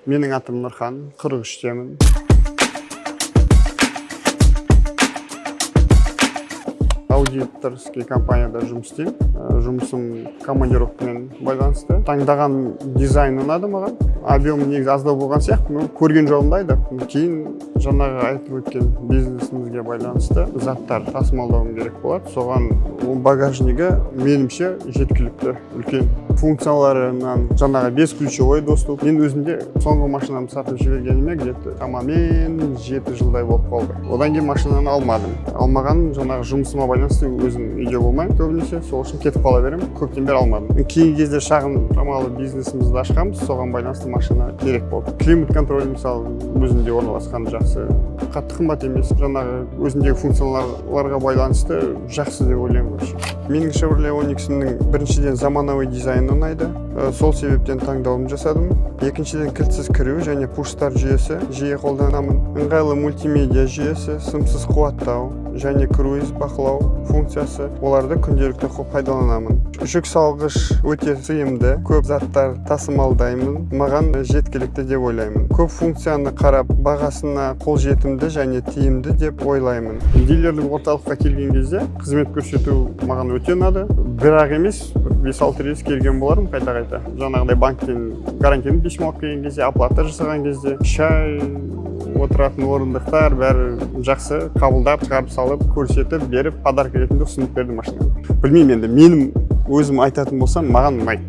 Менің атым Нұрхан, 43-темін. Аудиторский компанияда жұмыс істеймін. Жұмысым командировкамен байланысты. Таңдаған дизайн ұнады маған. Объемы негізі аздау болған сияқты, көрген жоғындайды. Кейін жаңағы айтып өткен бизнесімізге байланысты заттар тасымалдауым керек болады. Соған багажнигі менімше жеткілікті. Үлкен функцияларынан жаңағы 5 ключевой доступ. Мен өзімде соңғы машинамды сатып жібергеніме где-то шамамен 7 жылдай болып қалды. Одан кейін машинаны алмадым. Алмаған жаңағы жұмысыма байланысты өзім үйде болмаймын көбінесе, сол үшін кетіп қала беремін. Көптен бері алмадым. Кейінгі кезде шағын шамалы бизнесімізді ашқанбыз, соған байланысты машина керек болды. Климат контроль мысалы өзінде орналасқан жақсы. Қатты қымбат емес, жаңағы өзіндегі функцияларға байланысты жақсы деп ойлаймын. Менің Chevrolet Onix'ның біріншіден заманауи дизайны ұнайды. Сол себептен таңдауым жасадым. Екіншіден кілтсіз кіру және пуш-старт жүйесі жиі қолданамын. Ыңғайлы мультимедиа жүйесі, сымсыз қуаттау және круиз бақылау функциясы, оларды күнделікті пайдаланамын. Жүк салғыш өте сыйымды, көп заттар тасымалдаймын, маған жеткілікті деп ойлаймын. Көп функцияны қарап, бағасына қолжетімді және тиімді деп ойлаймын. Дилерлік орталыққа келген кезде қызмет көрсету маған өте ұнады. Бірақ емес, 5-6 рейс келген болармын қайта-қайта. Жаңағыдай банктен гарантияны письмо алып келген кезде, оплата жасаған кезде, шай, отыратын орындықтар бәрі жақсы қабылдап, шығарып салып, көрсетіп, беріп, подарка ретінде ұсынып берді машинаны. Білмеймін енді, менің өзім айтатын болсам, маған ұнайды.